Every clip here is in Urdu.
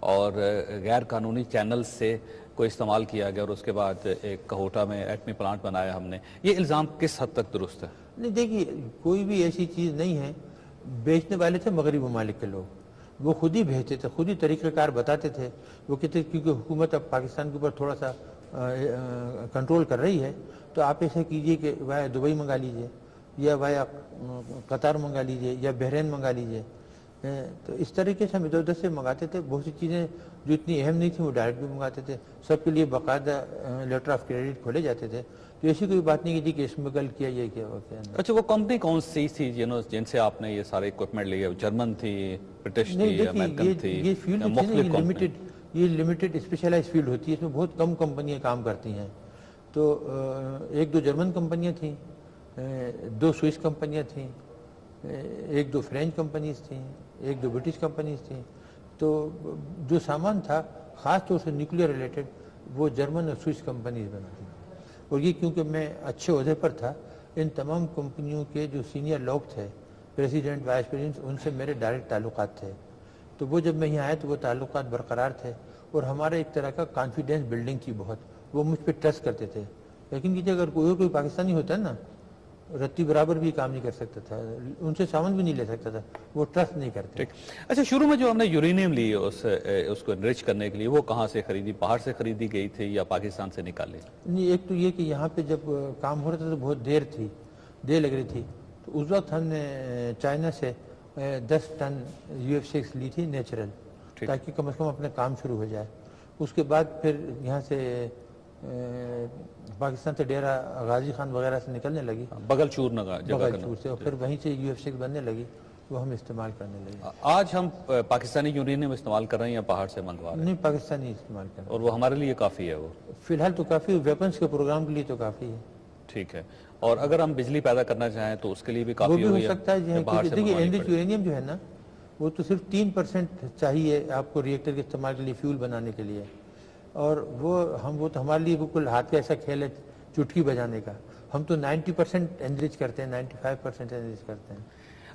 اور غیر قانونی چینل سے کو استعمال کیا گیا اور اس کے بعد ایک کہوٹا میں ایٹمی پلانٹ بنایا ہم نے، یہ الزام کس حد تک درست ہے؟ نہیں دیکھیے، کوئی بھی ایسی چیز نہیں ہے. بیچنے والے تھے مغربی ممالک کے لوگ، وہ خود ہی بھیجتے تھے، خود ہی طریقہ کار بتاتے تھے. وہ کہتے کیونکہ حکومت اب پاکستان کے اوپر تھوڑا سا کنٹرول کر رہی ہے، تو آپ ایسا کیجئے کہ وایا دبئی منگا لیجئے، یا وایا قطر منگا لیجئے، یا بحرین منگا لیجئے. تو اس طریقے سے ہم ادھر ادھر سے منگاتے تھے. بہت سی چیزیں جو اتنی اہم نہیں تھیں وہ ڈائریکٹ بھی منگاتے تھے. سب کے لیے باقاعدہ لیٹر آف کریڈٹ کھولے جاتے تھے. تو ایسی کوئی بات نہیں کی کہ اسمگل کیا یہ کیا وہ کیا. اچھا، وہ کمپنی کون سی تھی جن سے آپ نے یہ سارے اکوپمنٹ لیے؟ جرمن تھی، برٹش تھی، امریکن تھی، یہ فیلڈ مختلف کمپنی؟ یہ لمیٹڈ اسپیشلائز فیلڈ ہوتی ہے، اس میں بہت کم کمپنیاں کام کرتی ہیں. تو ایک دو جرمن کمپنیاں تھیں، دو سوئس کمپنیاں تھیں، ایک دو فرینچ کمپنیز تھیں، ایک دو برٹش کمپنیز تھیں. تو جو سامان تھا خاص طور سے نیوکلیر ریلیٹڈ وہ جرمن اور سوئس کمپنیز بناتی ہیں. اور یہ کیونکہ میں اچھے عہدے پر تھا، ان تمام کمپنیوں کے جو سینئر لوگ تھے، پریزیڈنٹ، وائس پریزیڈنٹ، ان سے میرے ڈائریکٹ تعلقات تھے. تو وہ جب میں یہاں آیا تو وہ تعلقات برقرار تھے، اور ہمارا ایک طرح کا کانفیڈینس بلڈنگ تھی بہت. وہ مجھ پہ ٹرسٹ کرتے تھے. لیکن کیجیے اگر کوئی پاکستانی ہوتا ہے نا، رتی برابر بھی کام نہیں کر سکتا تھا، ان سے سامان بھی نہیں لے سکتا تھا، وہ ٹرسٹ نہیں کرتے. اچھا، شروع میں جو ہم نے یورینیم لی اس کو انرچ کرنے کے لیے، وہ کہاں سے خریدی؟ باہر سے خریدی گئی تھی یا پاکستان سے نکالی؟ نہیں، ایک تو یہ کہ یہاں پہ جب کام ہو رہا تھا تو بہت دیر لگ رہی تھی. تو اس وقت ہم نے چائنا سے 10 ٹن UF6 لی تھی نیچرل، تاکہ کم از کم اپنا کام شروع ہو جائے. اس کے بعد پھر یہاں سے پاکستان سے ڈیرہ غازی خان وغیرہ سے نکلنے لگی، بغل چور نگا بغل چور سے، اور پھر وہیں سے UF6 بننے لگی، وہ ہم استعمال کرنے لگے. آج ہم پاکستانی یورینیم استعمال کر رہے ہیں یا باہر سے منگوا رہے ہیں؟ نہیں، پاکستانی استعمال کرنا. اور وہ ہمارے لیے کافی ہے؟ وہ فی الحال تو کافی، ویپنز کے پروگرام کے لیے تو کافی ہے. ٹھیک ہے. اور اگر ہم بجلی پیدا کرنا چاہیں تو اس کے لیے بھی وہ کافی بھی ہو سکتا ہے. دیکھیے انرچ یورینیم جو ہے نا، وہ تو صرف 3% چاہیے آپ کو ریئیکٹر کے استعمال کے لیے، فیول بنانے کے لیے. اور وہ تو ہمارے لیے بالکل ہاتھ کا ایسا کھیل ہے چٹکی بجانے کا. ہم تو 90% انرچ کرتے ہیں، 95% انرچ کرتے ہیں.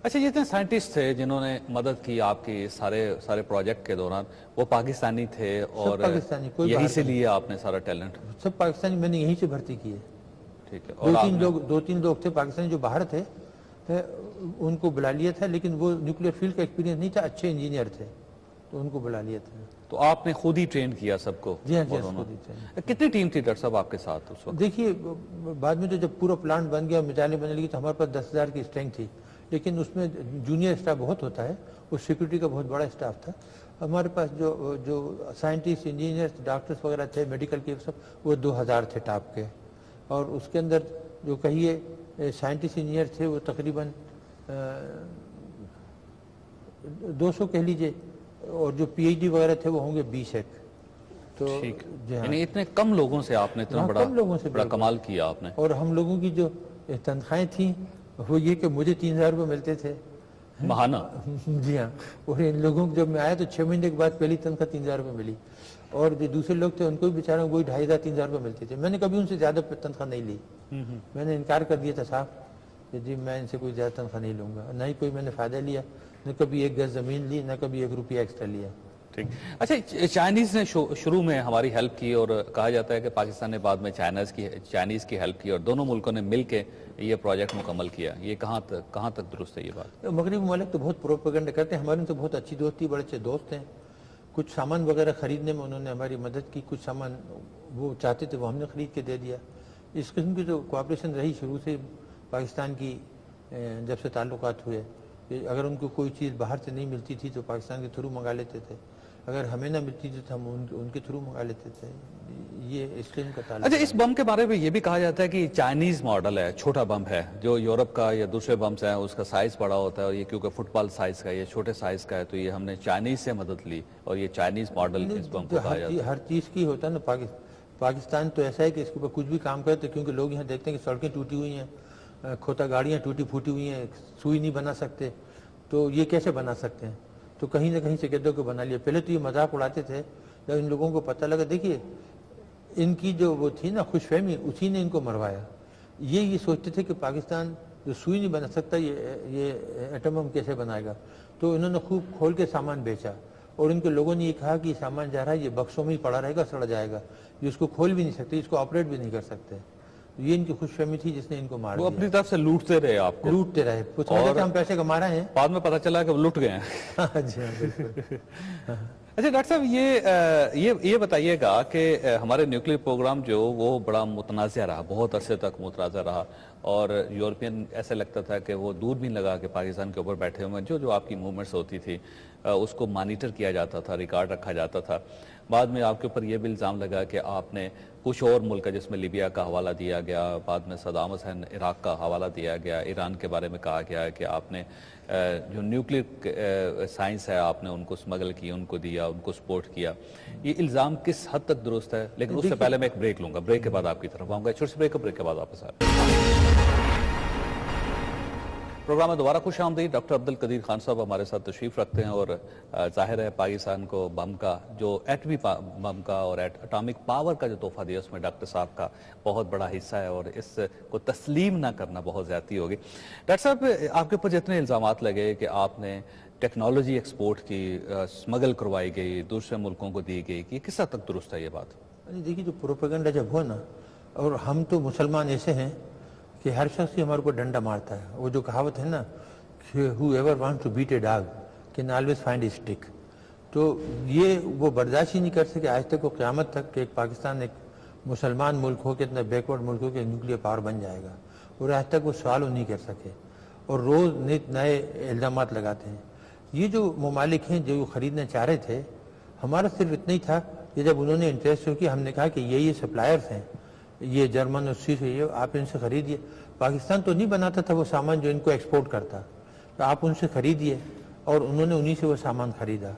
اچھا، جتنے سائنٹسٹ تھے جنہوں نے مدد کی آپ کی سارے پروجیکٹ کے دوران، وہ پاکستانی تھے؟ اور یہیں سے لیے آپ نے سارا ٹیلنٹ؟ سب پاکستانی، میں نے یہیں سے بھرتی کیے. ٹھیک ہے. دو تین لوگ تھے پاکستانی جو باہر تھے، ان کو بلا لیا تھا، لیکن وہ نیوکلیر فیلڈ کا ایکسپیرینس نہیں تھا، اچھے انجینئر تھے تو ان کو بلا لیا تھا. تو آپ نے خود ہی ٹرین کیا سب کو؟ جی ہاں، خود ہی ٹرین. کتنی ٹیم تھی ڈاکٹر صاحب آپ کے ساتھ اس وقت؟ دیکھیے، بعد میں تو جب پورا پلانٹ بن گیا، میزائلیں بننے لگی، تو ہمارے پاس 10,000 کی اسٹرینتھ تھی. لیکن اس میں جونیئر اسٹاف بہت ہوتا ہے، اور سیکورٹی کا بہت بڑا اسٹاف تھا. ہمارے پاس جو سائنٹسٹ، انجینئرس، ڈاکٹرس وغیرہ تھے، میڈیکل کے سب، وہ 2,000 تھے ٹاپ کے. اور اس کے اندر جو کہیے سائنٹسٹ انجینئر تھے وہ تقریباً 200 کہہ لیجئے، اور جو PhD وغیرہ تھے وہ ہوں گے 20 ایک. تو یعنی اتنے کم لوگوں سے آپ نے اتنا بڑا کمال کیا آپ نے. اور ہم لوگوں کی جو تنخواہیں تھیں وہ یہ کہ مجھے 3,000 روپے ملتے تھے ماہانہ. جی ہاں. اور ان لوگوں کو جب میں آیا تو 6 مہینے کے بعد پہلی تنخواہ 3,000 روپے ملی. اور جو دوسرے لوگ تھے ان کو بھی بیچاروں وہی 2,500 3,000 روپے ملتے تھے. میں نے کبھی ان سے زیادہ تنخواہ نہیں لی. میں نے انکار کر دیا تھا صاحب کہ جی میں ان سے کوئی زیادہ تنخواہ نہیں لوں گا. نہ ہی کوئی میں نے فائدہ لیا، نہ کبھی 1 گز زمین لی، نہ کبھی 1 روپیہ ایکسٹرا لیا. ٹھیک. اچھا، چائنیز نے شروع میں ہماری ہیلپ کی، اور کہا جاتا ہے کہ پاکستان نے بعد میں چائنیز کی ہیلپ کی، اور دونوں ملکوں نے مل کے یہ پروجیکٹ مکمل کیا. یہ کہاں تک درست ہے یہ بات؟ مغربی ممالک تو بہت پروپیگنڈا کرتے ہیں. ہمارے ان سے بہت اچھی دوستی، بڑے اچھے دوست ہیں. کچھ سامان وغیرہ خریدنے میں انہوں نے ہماری مدد کی. کچھ سامان وہ چاہتے تھے وہ ہم نے خرید کے دے دیا. اس قسم کی جو کوآپریشن رہی شروع سے پاکستان کی، جب سے تعلقات ہوئے، کہ اگر ان کو کوئی چیز باہر سے نہیں ملتی تھی تو پاکستان کے تھرو منگا لیتے تھے، اگر ہمیں نہ ملتی تھی تو ہم ان کے تھرو منگا لیتے تھے. یہ اس قسم کا تعلق. اچھا، اس بم کے بارے میں یہ بھی کہا جاتا ہے کہ چائنیز ماڈل ہے، چھوٹا بم ہے. جو یورپ کا یا دوسرے بمس ہیں اس کا سائز بڑا ہوتا ہے، اور یہ کیونکہ فٹ بال سائز کا ہے، یہ چھوٹے سائز کا ہے، تو یہ ہم نے چائنیز سے مدد لی، اور یہ چائنیز ماڈل اس بم کو کہا جاتا ہے. ہر چیز کی ہوتا ہے نا. پاکستان تو ایسا ہے کہ اس کے اوپر کچھ بھی کام کرتے، کیونکہ لوگ یہاں دیکھتے ہیں کہ سڑکیں ٹوٹی ہوئی ہیں، کھوتا گاڑیاں ٹوٹی پھوٹی ہوئی ہیں، سوئی نہیں بنا سکتے، تو یہ کیسے بنا سکتے ہیں؟ تو کہیں نہ کہیں سے گدوں کو بنا لیا. پہلے تو یہ مذاق اڑاتے تھے، جب ان لوگوں کو پتہ لگا. دیکھیے ان کی جو وہ تھی نا خوش فہمی، اسی نے ان کو مروایا. یہ سوچتے تھے کہ پاکستان جو سوئی نہیں بنا سکتا، یہ ایٹم بم کیسے بنائے گا. تو انہوں نے خوب کھول کے سامان بیچا، اور ان کے لوگوں نے یہ کہا کہ یہ سامان جا رہا ہے، یہ بکسوں میں ہی پڑا رہے گا، سڑ جائے گا، یہ اس کو کھول بھی نہیں سکتے، اس کو آپریٹ بھی نہیں کر سکتے. یہ ان کی خوش فہمی تھی جس نے ان کو مار وہ دیا. اپنی طرف سے لوٹتے رہے آپ کو، لوٹتے رہے، وہ سمجھتے تھے ہم پیسے کما رہے ہیں. بعد میں پتہ چلا کہ وہ لٹ گئے ہیں. جی ہاں بالکل. اچھا ڈاکٹر صاحب یہ بتائیے گا کہ ہمارے نیوکلیر پروگرام جو وہ بڑا متنازع رہا، بہت عرصے تک متنازع رہا، اور یورپین ایسے لگتا تھا کہ وہ دور بھی لگا کہ پاکستان کے اوپر بیٹھے ہوئے جو آپ کی موومنٹس ہوتی تھی اس کو مانیٹر کیا جاتا تھا، ریکارڈ رکھا جاتا تھا. بعد میں آپ کے اوپر یہ بھی الزام لگا کہ آپ نے کچھ اور ملک جس میں لیبیا کا حوالہ دیا گیا، بعد میں صدام حسین عراق کا حوالہ دیا گیا، ایران کے بارے میں کہا گیا کہ آپ نے جو نیوکلیر سائنس ہے آپ نے ان کو سمگل کیا، ان کو دیا، ان کو سپورٹ کیا. یہ الزام کس حد تک درست ہے؟ لیکن اس سے پہلے میں ایک بریک لوں گا، بریک کے بعد آپ کی طرف آؤں گا. چھوٹی سی بریک کے بعد واپس آئے. پروگرام میں دوبارہ خوش آمدید. ڈاکٹر عبدالقدیر خان صاحب ہمارے ساتھ تشریف رکھتے ہیں، اور ظاہر ہے پاکستان کو بم کا جو ایٹمی بم کا اور اٹامک پاور کا جو تحفہ دیا اس میں ڈاکٹر صاحب کا بہت بڑا حصہ ہے، اور اس کو تسلیم نہ کرنا بہت زیادتی ہوگی. ڈاکٹر صاحب آپ کے اوپر جتنے الزامات لگے کہ آپ نے ٹیکنالوجی ایکسپورٹ کی، سمگل کروائی گئی، دوسرے ملکوں کو دی گئی، کہ کس حد تک درست ہے یہ بات؟ دیکھیے جو پروپیگنڈا جب ہو نا، اور ہم تو مسلمان ایسے ہیں کہ ہر شخص ہی ہمارے کو ڈنڈا مارتا ہے. وہ جو کہاوت ہے نا کہ whoever wants to beat a dog can always find a stick، تو یہ وہ برداشت ہی نہیں کر سکے آج تک وہ قیامت تک کہ ایک پاکستان ایک مسلمان ملک ہو کہ اتنا بیکورڈ ملک ہو کہ نیوکلیر پاور بن جائے گا، اور آج تک وہ سوال نہیں کر سکے، اور روز نئے الزامات لگاتے ہیں. یہ جو ممالک ہیں جو خریدنا چاہ رہے تھے، ہمارا صرف اتنا ہی تھا کہ جب انہوں نے انٹرسٹ شو کیا ہم نے کہا کہ یہ سپلائرز ہیں، یہ جرمن اور سوئس، یہ آپ ان سے خریدیے. پاکستان تو نہیں بناتا تھا وہ سامان جو ان کو ایکسپورٹ کرتا، تو آپ ان سے خریدیے، اور انہوں نے انہی سے وہ سامان خریدا.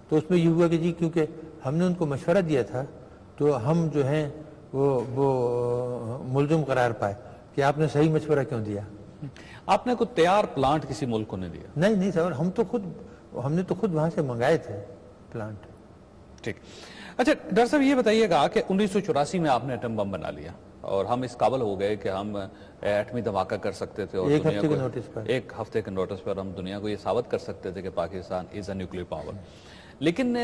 تو اس میں یہ ہوا کہ جی کیونکہ ہم نے ان کو مشورہ دیا تھا تو ہم جو ہیں وہ ملزم قرار پائے کہ آپ نے صحیح مشورہ کیوں دیا. آپ نے کوئی تیار پلانٹ کسی ملک کو نہیں دیا؟ نہیں سر، ہم نے تو خود وہاں سے منگائے تھے پلانٹ. ٹھیک. اچھا ڈاکٹر صاحب یہ بتائیے گا کہ 1984 میں آپ نے ایٹم بم بنا لیا، اور ہم اس قابل ہو گئے کہ ہم ایٹمی دھماکہ کر سکتے تھے، اور ایک ہفتے کے نوٹس پر، ایک ہفتے کے نوٹس پر ہم دنیا کو یہ ثابت کر سکتے تھے کہ پاکستان از اے نیوکلیر پاور. لیکن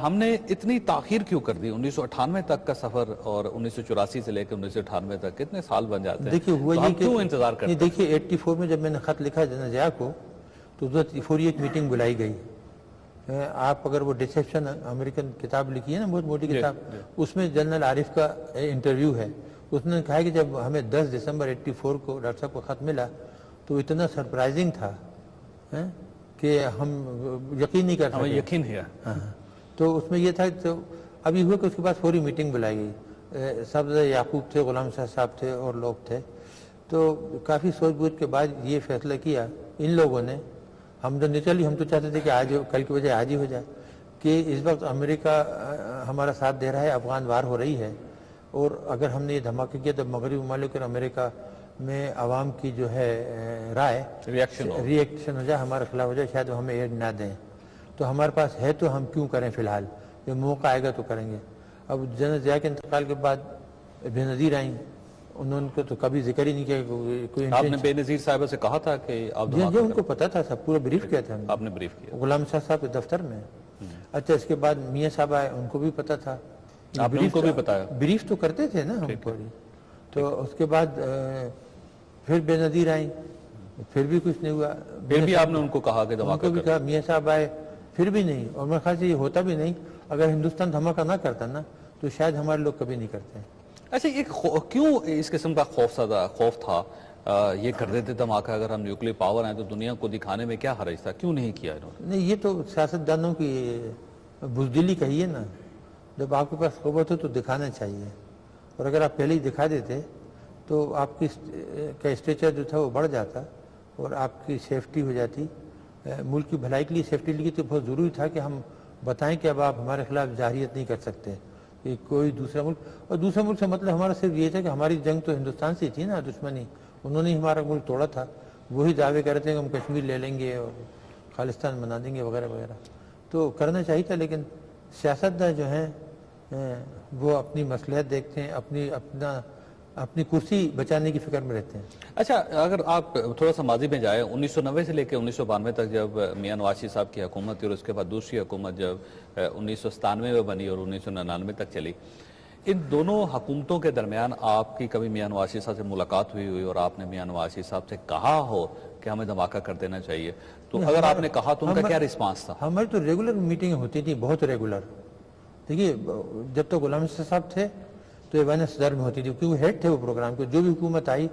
ہم نے اتنی تاخیر کیوں کر دی؟ 1998 تک کا سفر اور 1984 سے لے کے 1998 تک کتنے سال بن جاتے ہیں؟ دیکھیے ہوا یہ کہ کیوں انتظار کرتے ہیں؟ دیکھیے 84 میں جب میں نے خط لکھا جنرل ضیاء کو تو فوری ایک میٹنگ بلائی گئی. آپ اگر وہ ڈسیپشن امریکن کتاب لکھی ہے نا، بہت موٹی کتاب، اس میں جنرل عارف کا انٹرویو ہے. اس نے کہا کہ جب ہمیں 10 دسمبر 84 کو ڈاکٹر صاحب کو خط ملا تو اتنا سرپرائزنگ تھا کہ ہم یقین نہیں کر سکتے. ہمیں یقین ہے. تو اس میں یہ تھا، تو ابھی ہوا کہ اس کے بعد فوری میٹنگ بلائی گئی. سبز یعقوب تھے، غلام صاحب تھے، اور لوگ تھے. تو کافی سوچ بوجھ کے بعد یہ فیصلہ کیا ان لوگوں نے، ہم تو نیچرلی ہم تو چاہتے تھے کہ آج کل کی بجائے آج ہی ہو جائے، کہ اس وقت امریکہ ہمارا ساتھ دے رہا ہے، افغان وار ہو رہی ہے، اور اگر ہم نے یہ دھماکہ کیا تو مغربی ممالک اور امریکہ میں عوام کی جو ہے رائے ریئیکشن ہو جائے، ہمارے خلاف ہو جائے، شاید وہ ہمیں ایڈ نہ دیں. تو ہمارے پاس ہے تو ہم کیوں کریں، فی الحال جب موقع آئے گا تو کریں گے. اب جنرل ضیاء کے انتقال کے بعد بے نظیر آئیں، انہوں نے تو کبھی ذکر ہی نہیں کیا. کوئی آپ نے بے نظیر صاحبہ سے کہا تھا کہ آپ جی ان کو پتا تھا، سب پورا بریف کیا تھا. آپ نے بریف کیا غلام صاحب کے دفتر میں. اچھا اس کے بعد میاں صاحب آئے، ان کو بھی پتا تھا. آپ نے ان کو بھی بتایا؟ بریف تو کرتے تھے نا ہم کو. تو اس کے بعد پھر بے نظیر آئیں، پھر بھی کچھ نہیں ہوا. پھر بھی آپ نے ان کو کہا کہ ان کو بھی کہا، میاں صاحب آئے پھر بھی نہیں. اور میرے خیال سے یہ ہوتا بھی نہیں، اگر ہندوستان دھماکہ نہ کرتا نا تو شاید ہمارے لوگ کبھی نہیں کرتے. اچھا ایک کیوں اس قسم کا خوف تھا؟ یہ کر دیتے دھماکہ، اگر ہم نیوکلیر پاور ہیں تو دنیا کو دکھانے میں کیا حرج تھا؟ کیوں نہیں کیا انہوں نے؟ نہیں، یہ تو سیاستدانوں کی بزدلی کہیے نا. جب آپ کے پاس قوت ہو تو دکھانا چاہیے، اور اگر آپ پہلے ہی دکھا دیتے تو آپ کی کا اسٹیچر جو تھا وہ بڑھ جاتا، اور آپ کی سیفٹی ہو جاتی. ملک کی بھلائی کے لیے سیفٹی لیے تو بہت ضروری تھا کہ ہم بتائیں کہ اب آپ ہمارے خلاف جارحیت نہیں کر سکتے کہ کوئی دوسرا ملک. اور دوسرا ملک سے مطلب ہمارا صرف یہ تھا کہ ہماری جنگ تو ہندوستان سے ہی تھی نا، دشمنی. انہوں نے ہمارا ملک توڑا تھا، وہی دعوے کرتے ہیں کہ ہم کشمیر لے لیں گے اور خالصتان بنا دیں گے وغیرہ وغیرہ. تو کرنا چاہیے تھا، لیکن سیاستداں جو ہیں وہ اپنی مصلحت دیکھتے ہیں، اپنا اپنی کرسی بچانے کی فکر میں رہتے ہیں. اچھا، اگر آپ تھوڑا سا ماضی میں جائیں، 1990 سے لے کے 1992 تک جب میاں نواز شریف صاحب کی حکومت تھی اور اس کے بعد دوسری حکومت جب 1997 میں بنی اور 1999 تک چلی، ان دونوں حکومتوں کے درمیان آپ کی کبھی میاں نواز شریف صاحب سے ملاقات ہوئی اور آپ نے میاں نواز شریف صاحب سے کہا ہو کہ ہمیں دھماکہ کر دینا چاہیے؟ تو اگر آپ نے کہا تو ان کا کیا رسپانس تھا؟ ہماری تو ریگولر میٹنگیں ہوتی تھی، بہت ریگولر. دیکھیے جب تک غلام نبی صاحب تھے تو ایوان صدر میں ہوتی تھی، کیونکہ وہ ہیڈ تھے وہ پروگرام کے. جو بھی حکومت آئی،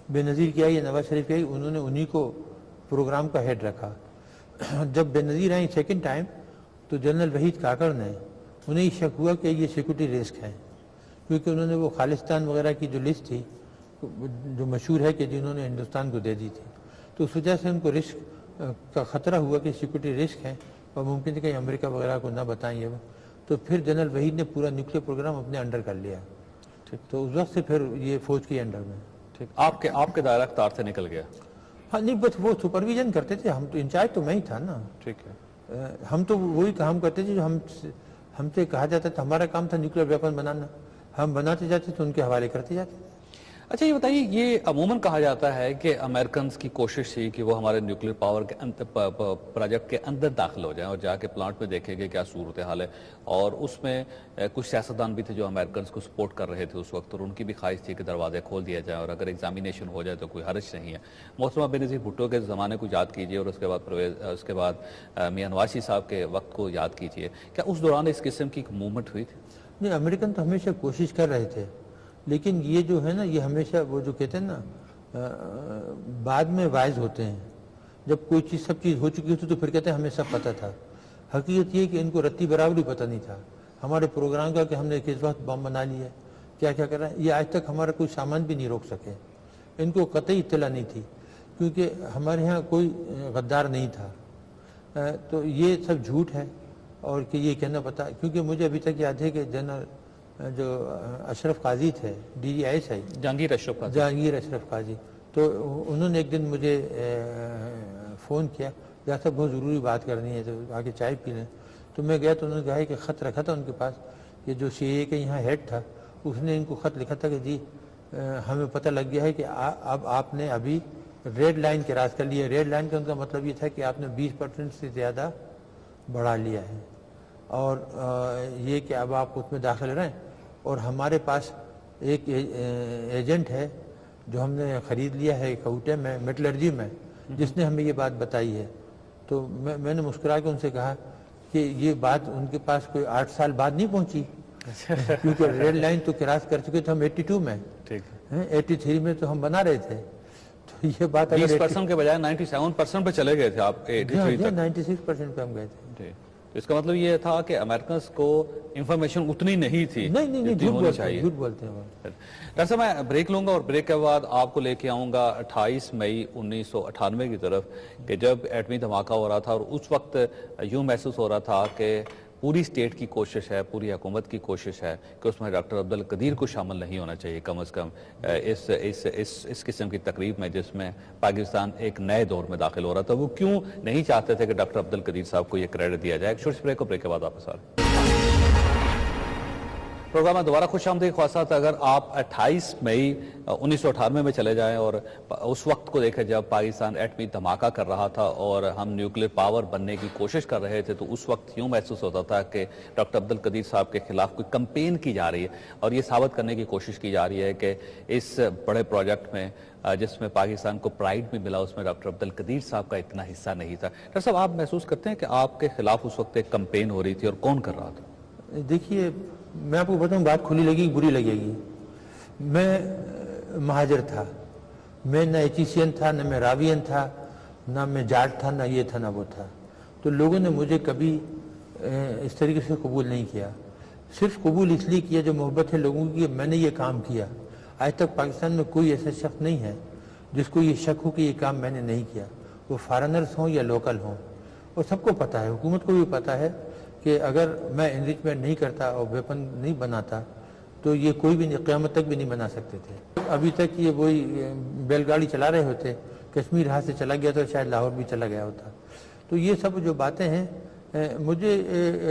بے نظیر کی آئی یا نواز شریف کی آئی، انہوں نے انہی کو پروگرام کا ہیڈ رکھا. جب بے نظیر آئی سیکنڈ ٹائم تو جنرل وحید کاکڑ نے انہیں شک ہوا کہ یہ سیکورٹی رسک ہے، کیونکہ انہوں نے وہ خالصتان وغیرہ کی جو لسٹ تھی جو مشہور ہے کہ جنہوں نے ہندوستان کو دے دی تھی، تو اس وجہ سے ان کو رسک کا خطرہ ہوا کہ سیکورٹی رسک ہے اور ممکن ہے کہ امریکہ وغیرہ کو نہ بتائیں یہ. تو پھر جنرل وحید نے پورا نیوکلیر پروگرام اپنے انڈر کر لیا. تو اس وقت سے پھر یہ فوج کے انڈر میں. ٹھیک، آپ کے دائرہ اختیار سے نکل گیا. ہاں نہیں، بس وہ سپرویژن کرتے تھے، ہم تو انچارج تو میں ہی تھا نا. ٹھیک ہے. ہم تو وہی کام کرتے تھے جو ہم سے کہا جاتا تھا. ہمارا کام تھا نیوکلیر ویپن بنانا، ہم بناتے جاتے تو ان کے حوالے کرتے جاتے تھے. اچھا یہ بتائیے، یہ عموماً کہا جاتا ہے کہ امریکنز کی کوشش تھی کہ وہ ہمارے نیوکلیر پاور کے پروجیکٹ کے اندر داخل ہو جائیں اور جا کے پلانٹ میں دیکھیں کہ کیا صورتحال ہے، اور اس میں کچھ سیاستدان بھی تھے جو امریکنز کو سپورٹ کر رہے تھے اس وقت، اور ان کی بھی خواہش تھی کہ دروازے کھول دیا جائے اور اگر ایگزامینیشن ہو جائے تو کوئی حرج نہیں ہے. محترمہ بینظیر بھٹو کے زمانے کو یاد کیجئے اور اس کے بعد میاں نواز شریف صاحب کے وقت کو یاد کیجئے، کیا اس دوران اس قسم کی موومنٹ ہوئی تھی؟ نہیں، امریکن تو ہمیشہ کوشش کر رہے تھے، لیکن یہ جو ہے نا، یہ ہمیشہ وہ جو کہتے ہیں نا بعد میں وائز ہوتے ہیں. جب کوئی چیز سب چیز ہو چکی ہوتی تو پھر کہتے ہیں ہمیں سب پتہ تھا. حقیقت یہ کہ ان کو رتی برابر ہی پتہ نہیں تھا ہمارے پروگرام کا کہ ہم نے کس وقت بم بنا لیا، کیا کیا کر رہا ہے. یہ آج تک ہمارا کوئی سامان بھی نہیں روک سکے. ان کو قطعی اطلاع نہیں تھی کیونکہ ہمارے ہاں کوئی غدار نہیں تھا. تو یہ سب جھوٹ ہے اور کہ یہ کہنا پتا، کیونکہ مجھے ابھی تک یاد ہے کہ جنرل جو اشرف قاضی تھے، D G I S I, Jahangir Ashraf Qazi, تو انہوں نے ایک دن مجھے فون کیا، جہاں صاحب بہت ضروری بات کرنی ہے تو آگے چائے پی لیں. تو میں گیا تو انہوں نے کہا کہ خط رکھا تھا ان کے پاس، کہ جو سی اے کے یہاں ہیڈ تھا اس نے ان کو خط لکھا تھا کہ جی ہمیں پتہ لگ گیا ہے کہ اب آپ نے ابھی ریڈ لائن کراس کر لیا. ریڈ لائن کا ان کا مطلب یہ تھا کہ آپ نے 20% سے زیادہ بڑھا لیا ہے اور یہ کہ اب آپ اس میں داخل رہیں. اور ہمارے پاس ایک ایجنٹ ہے جو ہم نے خرید لیا ہے کوٹے میں، میٹلرجی میں، جس نے ہمیں یہ بات بتائی ہے. تو میں نے مسکرا کے ان سے کہا کہ یہ بات ان کے پاس کوئی 8 سال بعد نہیں پہنچی، کیونکہ ریڈ لائن تو کراس کر چکے تھے ہم 82 میں، 83 میں تو ہم بنا رہے تھے. تو یہ بات 20% کے بجائے 97% پہ چلے گئے تھے آپ 83 تک. 96% پہ ہم گئے تھے. اس کا مطلب یہ تھا کہ امریکنز کو انفارمیشن اتنی نہیں تھی. نہیں، جھوٹ بولتے ہیں. ڈاکٹر صاحب میں بریک لوں گا اور بریک کے بعد آپ کو لے کے آؤں گا 28 مئی 1998 کی طرف، کہ جب ایٹمی دھماکہ ہو رہا تھا اور اس وقت یوں محسوس ہو رہا تھا کہ پوری اسٹیٹ کی کوشش ہے، پوری حکومت کی کوشش ہے کہ اس میں ڈاکٹر عبدالقدیر کو شامل نہیں ہونا چاہیے کم از کم اس قسم کی تقریب میں جس میں پاکستان ایک نئے دور میں داخل ہو رہا تھا. وہ کیوں نہیں چاہتے تھے کہ ڈاکٹر عبدالقدیر صاحب کو یہ کریڈٹ دیا جائے؟ ایک چھوٹی سی بریک کو بریک کے بعد واپس آ رہے ہیں. پروگرام میں دوبارہ خوش آمدید خواصات. اگر آپ 28 مئی 1998 میں چلے جائیں اور اس وقت کو دیکھیں جب پاکستان ایٹمی دھماکہ کر رہا تھا اور ہم نیوکلیر پاور بننے کی کوشش کر رہے تھے، تو اس وقت یوں محسوس ہوتا تھا کہ ڈاکٹر عبدالقدیر صاحب کے خلاف کوئی کمپین کی جا رہی ہے اور یہ ثابت کرنے کی کوشش کی جا رہی ہے کہ اس بڑے پروجیکٹ میں جس میں پاکستان کو پرائیڈ بھی ملا، اس میں ڈاکٹر عبدالقدیر صاحب کا اتنا حصہ نہیں تھا. ڈاکٹر صاحب آپ محسوس کرتے ہیں کہ آپ کے خلاف اس وقت ایک کمپین ہو رہی تھی اور کون کر رہا تھا؟ دیکھیے میں آپ کو بتاؤں، بات کھلی لگی بری لگے گی. میں مہاجر تھا، میں نہ ایچیسین تھا، نہ میں راوین تھا، نہ میں جاٹ تھا، نہ یہ تھا نہ وہ تھا. تو لوگوں نے مجھے کبھی اس طریقے سے قبول نہیں کیا. صرف قبول اس لیے کیا جو محبت ہے لوگوں کی، میں نے یہ کام کیا. آج تک پاکستان میں کوئی ایسا شخص نہیں ہے جس کو یہ شک ہو کہ یہ کام میں نے نہیں کیا، وہ فارنرز ہوں یا لوکل ہوں. اور سب کو پتہ ہے، حکومت کو بھی پتہ ہے کہ اگر میں انریچمنٹ نہیں کرتا اور ویپن نہیں بناتا تو یہ کوئی بھی قیامت تک بھی نہیں بنا سکتے تھے. ابھی تک یہ وہی بیل گاڑی چلا رہے ہوتے، کشمیر ہاتھ سے چلا گیا تو شاید لاہور بھی چلا گیا ہوتا. تو یہ سب جو باتیں ہیں مجھے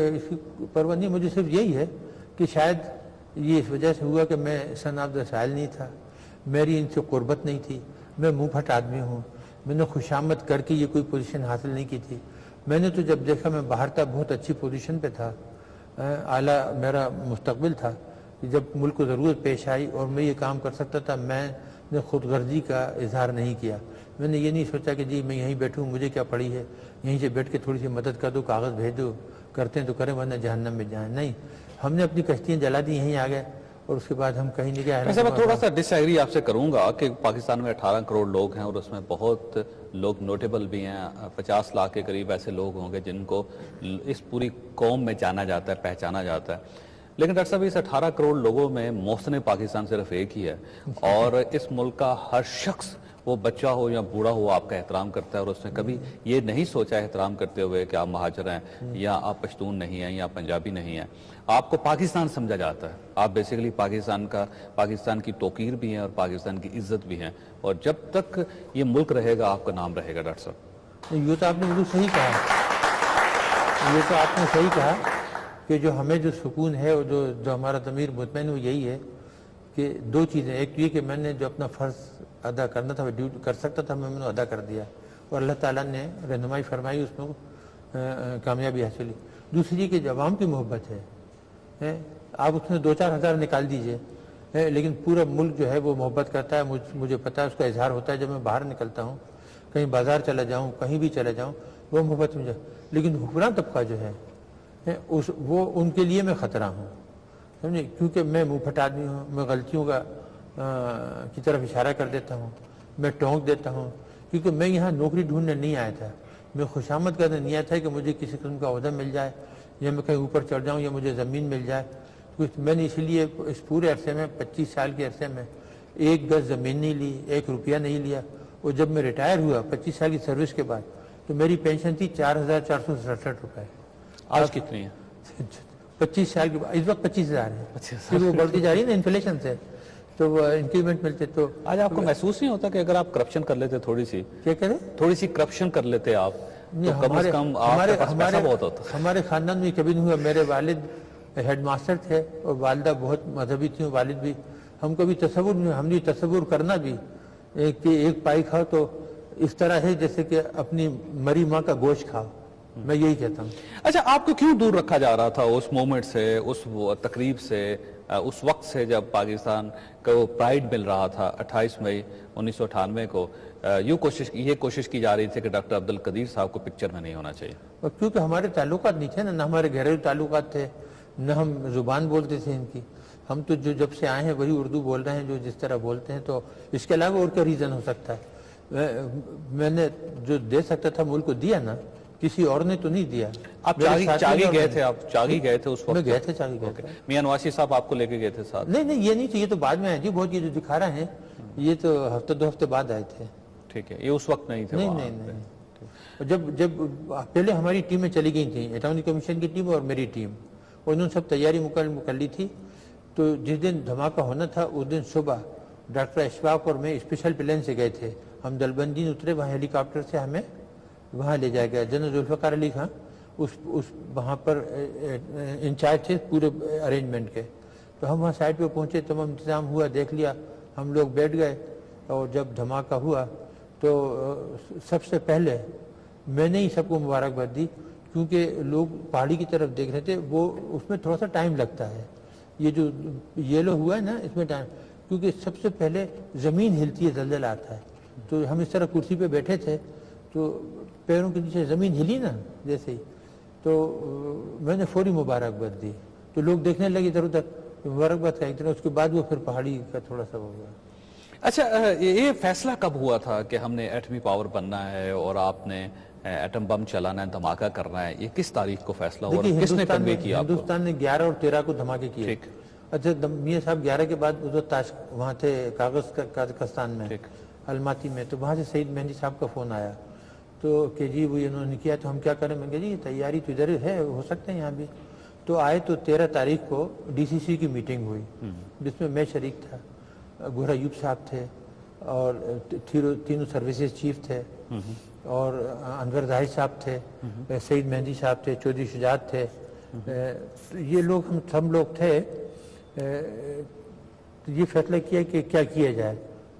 اس کی پرواہ نہیں. مجھے صرف یہی ہے کہ شاید یہ اس وجہ سے ہوا کہ میں سن آف دا سائل نہیں تھا، میری ان سے قربت نہیں تھی، میں منہ پھٹ آدمی ہوں، میں نے خوشامد کر کے یہ کوئی پوزیشن حاصل نہیں کی تھی. میں نے تو جب دیکھا میں باہر تھا، بہت اچھی پوزیشن پہ تھا، اعلیٰ میرا مستقبل تھا، کہ جب ملک کو ضرورت پیش آئی اور میں یہ کام کر سکتا تھا، میں نے خود غرضی کا اظہار نہیں کیا. میں نے یہ نہیں سوچا کہ جی میں یہیں بیٹھوں، مجھے کیا پڑی ہے، یہیں سے بیٹھ کے تھوڑی سی مدد کر دو، کاغذ بھیج دو، کرتے ہیں تو کریں ورنہ جہنم میں جائیں. نہیں، ہم نے اپنی کشتیاں جلا دی، یہیں آ گئے اور اس کے بعد ہم کہیں نہیں گئے. ویسے میں تھوڑا سا ڈس ایگری آپ سے کروں گا کہ پاکستان میں 18 کروڑ لوگ ہیں اور اس میں بہت لوگ نوٹیبل بھی ہیں. 50 لاکھ کے قریب ایسے لوگ ہوں گے جن کو اس پوری قوم میں جانا جاتا ہے، پہچانا جاتا ہے. لیکن ڈاکٹر صاحب اس 18 کروڑ لوگوں میں محسن پاکستان صرف ایک ہی ہے، اور اس ملک کا ہر شخص، وہ بچہ ہو یا بوڑھا ہو، آپ کا احترام کرتا ہے، اور اس نے کبھی یہ نہیں سوچا احترام کرتے ہوئے کہ آپ مہاجر ہیں یا آپ پشتون نہیں ہیں یا پنجابی نہیں ہیں. آپ کو پاکستان سمجھا جاتا ہے، آپ بیسیکلی پاکستان کی توقیر بھی ہیں اور پاکستان کی عزت بھی ہیں، اور جب تک یہ ملک رہے گا آپ کا نام رہے گا. ڈاکٹر صاحب یہ تو آپ نے بالکل صحیح کہا، یہ تو آپ نے صحیح کہا کہ جو ہمیں جو سکون ہے اور جو ہمارا ضمیر مطمئن وہ یہی ہے کہ دو چیزیں. ایک تو یہ کہ میں نے جو اپنا فرض ادا کرنا تھا، ڈیوٹی کر سکتا تھا، میں نے ادا کر دیا اور اللہ تعالیٰ نے رہنمائی فرمائی، اس میں کامیابی حاصل. دوسری کہ جو عوام کی محبت ہے، آپ اس میں 2-4 ہزار نکال دیجئے، لیکن پورا ملک جو ہے وہ محبت کرتا ہے. مجھے پتہ ہے، اس کا اظہار ہوتا ہے جب میں باہر نکلتا ہوں، کہیں بازار چلا جاؤں، کہیں بھی چلا جاؤں، وہ محبت مجھے. لیکن حکمران طبقہ جو ہے وہ ان کے لیے میں خطرہ ہوں، سمجھے، کیونکہ میں منہ پھٹ آدمی ہوں، میں غلطیوں کی طرف اشارہ کر دیتا ہوں، میں ٹونک دیتا ہوں. کیونکہ میں یہاں نوکری ڈھونڈنے نہیں آیا تھا، میں خوشامد کرنے نہیں آیا تھا کہ مجھے کسی قسم کا عہدہ مل جائے یا میں کہیں اوپر چڑھ جاؤں یا مجھے زمین مل جائے. میں نے اسی لیے اس پورے عرصے میں 25 سال کے عرصے میں 1 گز زمین نہیں لی، 1 روپیہ نہیں لیا. اور جب میں ریٹائر ہوا 25 سال کی سروس کے بعد تو میری پینشن تھی 4,467 روپے. آج کتنی ہے؟ 25 سال کے بعد اس وقت 25,000 ہے. پھر وہ بڑھتی جا رہی ہے نا انفلیشن سے، تو وہ انکریمنٹ ملتے. تو آج آپ کو محسوس نہیں ہوتا کہ اگر آپ کرپشن کر لیتے، تھوڑی سی کرپشن کر لیتے آپ، تو کم از کم آپ کے پاس پیسہ بہت ہوتا؟ ہمارے خاندان میں کبھی نہیں ہوا. میرے والد ہیڈ ماسٹر تھے اور والدہ بہت مذہبی تھیں، والد بھی. ہم کبھی تصور نہیں، ہم نے تصور کرنا بھی کہ ایک پائی کھاؤ تو اس طرح ہے جیسے کہ اپنی مری ماں کا گوشت کھاؤ. میں یہی کہتا ہوں. اچھا، آپ کو کیوں دور رکھا جا رہا تھا اس مومنٹ سے، اس تقریب سے، اس وقت سے جب پاکستان کو پرائیڈ مل رہا تھا 28 مئی 1998 کو؟ یہ کوشش کی جا رہی تھی کہ ڈاکٹر عبدالقدیر صاحب کو پکچر میں نہیں ہونا چاہیے. اور کیونکہ ہمارے تعلقات نہیں تھے نہ ہمارے گھریلو تعلقات تھے، نہ ہم زبان بولتے تھے ان کی. ہم تو جو جب سے آئے ہیں وہی اردو بول رہے ہیں جو جس طرح بولتے ہیں. تو اس کے علاوہ اور کیا ریزن ہو سکتا ہے؟ میں نے جو دے سکتا تھا ملک کو دیا نا، کسی اور نے تو نہیں دیا. آپ چاگی گئے تھے؟ آپ چاگی گئے تھے اس وقت؟ میں گئے تھے، چاگی گئے تھے. میاں نواز صاحب آپ کو لے کے گئے تھے ساتھ؟ نہیں یہ نہیں چاہیے، تو بعد میں آئے جی. بہت یہ جو دکھا رہے ہیں یہ تو ہفتے 2 ہفتے بعد آئے تھے. ٹھیک ہے، یہ اس وقت نہیں تھے؟ نہیں. جب پہلے ہماری ٹیمیں چلی گئی تھیں، اٹارنی کمیشن کی ٹیم اور میری ٹیم، اور انہوں نے سب تیاری مکمل کر لی تھی. تو جس دن دھماکہ ہونا تھا اس دن صبح ڈاکٹر اشفاق اور میں اسپیشل پلین سے گئے تھے. ہم دلبندین اترے، وہاں ہیلی کاپٹر سے ہمیں وہاں لے جایا گیا. جنرل ذوالفقار علی خان وہاں پر انچارج تھے پورے ارینجمنٹ کے. تو ہم وہاں سائٹ پہ پہنچے، تمام انتظام ہوا، دیکھ لیا، ہم لوگ بیٹھ گئے. اور جب دھماکہ ہوا تو سب سے پہلے میں نے ہی سب کو مبارکباد دی، کیونکہ لوگ پہاڑی کی طرف دیکھ رہے تھے. وہ اس میں تھوڑا سا ٹائم لگتا ہے، یہ جو یلو ہوا ہے نا اس میں ٹائم، کیونکہ سب سے پہلے زمین ہلتی ہے، زلزلہ آتا ہے. تو ہم اس طرح کرسی پہ بیٹھے تھے تو پیروں کے نیچے زمین ہلی نا جیسے ہی، تو میں نے فوری مبارکباد دی. تو لوگ دیکھنے لگے ادھر ادھر، مبارکباد کا ایک طرح. اس کے بعد وہ پھر پہاڑی کا تھوڑا سا ہو گیا. اچھا، یہ فیصلہ کب ہوا تھا کہ ہم نے ایٹمی پاور بننا ہے اور آپ نے ایٹم بم چلانا ہے، دھماکہ کرنا ہے؟ یہ کس تاریخ کو فیصلہ ہوا اور کس نے کنوے کیا؟ ہندوستان نے 11 اور 13 کو دھماکے کیے. اچھا، میاں صاحب 11 کے بعد وہاں تھے قازقستان میں، الماتی میں. تو وہاں سے سعید مہندی صاحب کا فون آیا تو کہ جی وہ انہوں نے کیا تو ہم کیا کریں. میں کہا جی تیاری تو ادھر ہے، ہو سکتے ہیں یہاں بھی. تو آئے تو 13 تاریخ کو ڈی سی سی کی میٹنگ ہوئی جس میں میں شریک تھا. گوھر ایوب صاحب تھے اور تینوں سروسز چیف تھے، اور انور ظاہر صاحب تھے، سعید مہندی صاحب تھے، چودھری شجاعت تھے. یہ لوگ ہم سب لوگ تھے. یہ فیصلہ کیا کہ کیا کیا جائے.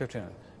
1500,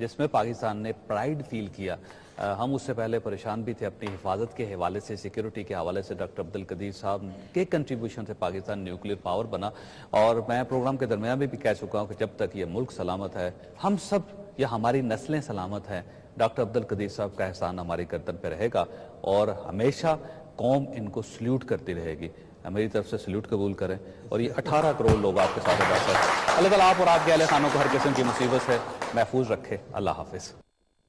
جس میں پاکستان نے پرائیڈ فیل کیا. ہم اس سے پہلے پریشان بھی تھے اپنی حفاظت کے حوالے سے, سیکیورٹی کے حوالے سے. ڈاکٹر عبدالقدیر صاحب کے کنٹریبیوشن سے پاکستان نیوکلیر پاور بنا, اور میں پروگرام کے درمیان میں بھی کہہ چکا ہوں کہ جب تک یہ ملک سلامت ہے, ہم سب یا ہماری نسلیں سلامت ہیں, ڈاکٹر عبدالقدیر صاحب کا احسان ہماری گردن پہ رہے گا, اور ہمیشہ قوم ان کو سلیوٹ کرتی رہے گی. میری طرف سے سلیوٹ قبول کریں. اور یہ 18 کروڑ لوگ آپ کے ساتھ ہیں. اللہ تعالیٰ آپ اور آپ کے اہل خانوں کو ہر قسم کی مصیبت سے محفوظ رکھے. اللہ حافظ.